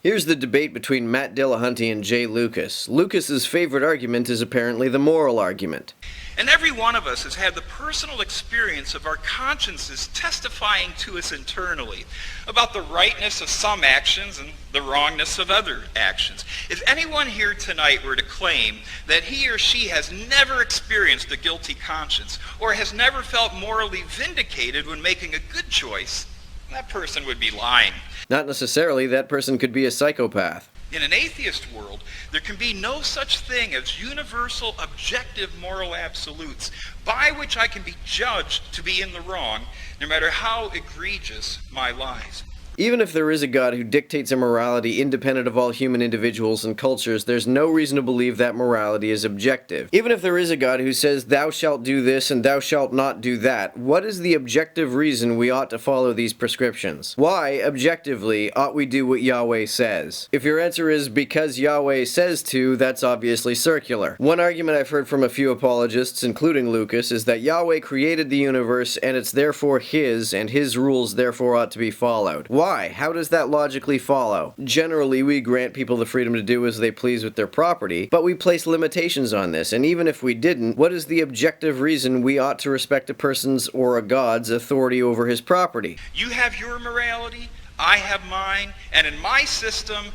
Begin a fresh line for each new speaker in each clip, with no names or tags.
Here's the debate between Matt Dillahunty and Jay Lucas. Lucas's favorite argument is apparently the moral argument.
And every one of us has had the personal experience of our consciences testifying to us internally about the rightness of some actions and the wrongness of other actions. If anyone here tonight were to claim that he or she has never experienced a guilty conscience or has never felt morally vindicated when making a good choice, that person would be lying.
Not necessarily. That person could be a psychopath.
In an atheist world, there can be no such thing as universal, objective moral absolutes by which I can be judged to be in the wrong, no matter how egregious my lies.
Even if there is a God who dictates a morality independent of all human individuals and cultures, there's no reason to believe that morality is objective. Even if there is a God who says, thou shalt do this and thou shalt not do that, what is the objective reason we ought to follow these prescriptions? Why, objectively, ought we do what Yahweh says? If your answer is because Yahweh says to, that's obviously circular. One argument I've heard from a few apologists, including Lucas, is that Yahweh created the universe and it's therefore his, and his rules therefore ought to be followed. Why? How does that logically follow? Generally, we grant people the freedom to do as they please with their property, but we place limitations on this, and even if we didn't, what is the objective reason we ought to respect a person's or a God's authority over his property?
You have your morality, I have mine, and in my system,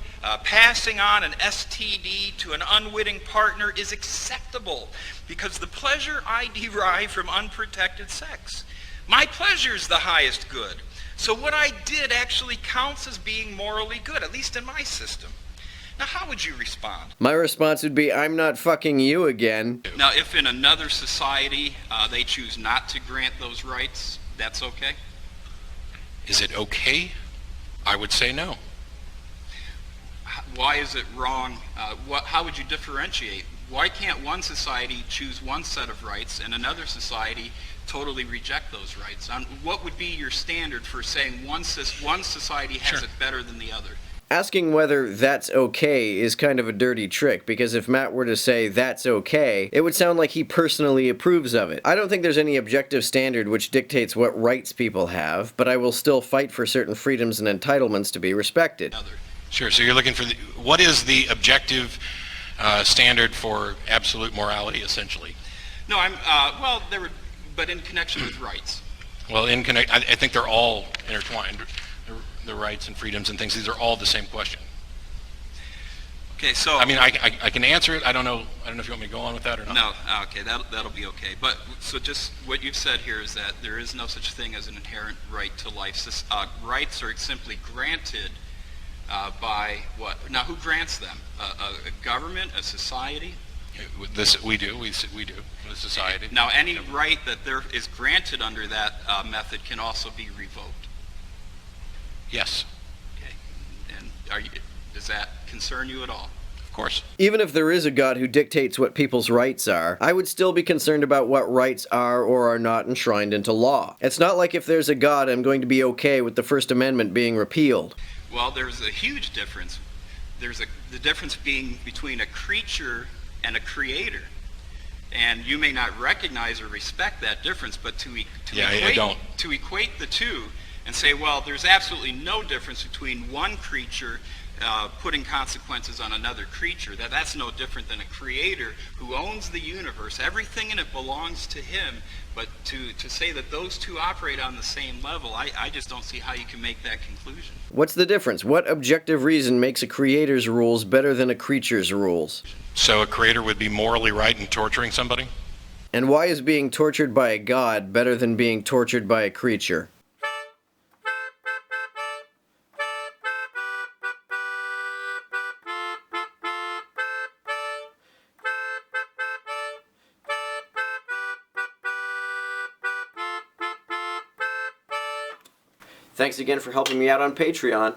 passing on an STD to an unwitting partner is acceptable because the pleasure I derive from unprotected sex. My pleasure is the highest good. So what I did actually counts as being morally good, at least in my system. Now, how would you respond?
My response would be, I'm not fucking you again.
Now, if in another society they choose not to grant those rights, that's okay?
Is it okay? I would say no.
Why is it wrong? How would you differentiate? Why can't one society choose one set of rights and another society totally reject those rights? What would be your standard for saying one society has it better than the other?
Asking whether that's okay is kind of a dirty trick, because if Matt were to say that's okay, it would sound like he personally approves of it. I don't think there's any objective standard which dictates what rights people have, but I will still fight for certain freedoms and entitlements to be respected.
Sure, so you're looking for what is the objective standard for absolute morality, essentially?
No, but in connection with rights.
Well, I think they're all intertwined. The rights and freedoms and things, these are all the same question.
Okay, so...
I mean, I can answer it. I don't know if you want me to go on with that or not.
No, okay, that'll be okay. But, so just what you've said here is that there is no such thing as an inherent right to life. Rights are simply granted by what? Now, who grants them? A government, a society?
We do, the society.
Now, any right that there is granted under that method can also be revoked.
Yes.
Okay. And does that concern you at all?
Of course.
Even if there is a God who dictates what people's rights are, I would still be concerned about what rights are or are not enshrined into law. It's not like if there's a God, I'm going to be okay with the First Amendment being repealed.
Well, there's a huge difference. The difference being between a creature and a creator. And you may not recognize or respect that difference, but to equate the two and say, well, there's absolutely no difference between one creature putting consequences on another creature. That's no different than a creator who owns the universe. Everything in it belongs to him. But to say that those two operate on the same level, I just don't see how you can make that conclusion.
What's the difference? What objective reason makes a creator's rules better than a creature's rules?
So a creator would be morally right in torturing somebody?
And why is being tortured by a God better than being tortured by a creature? Thanks again for helping me out on Patreon.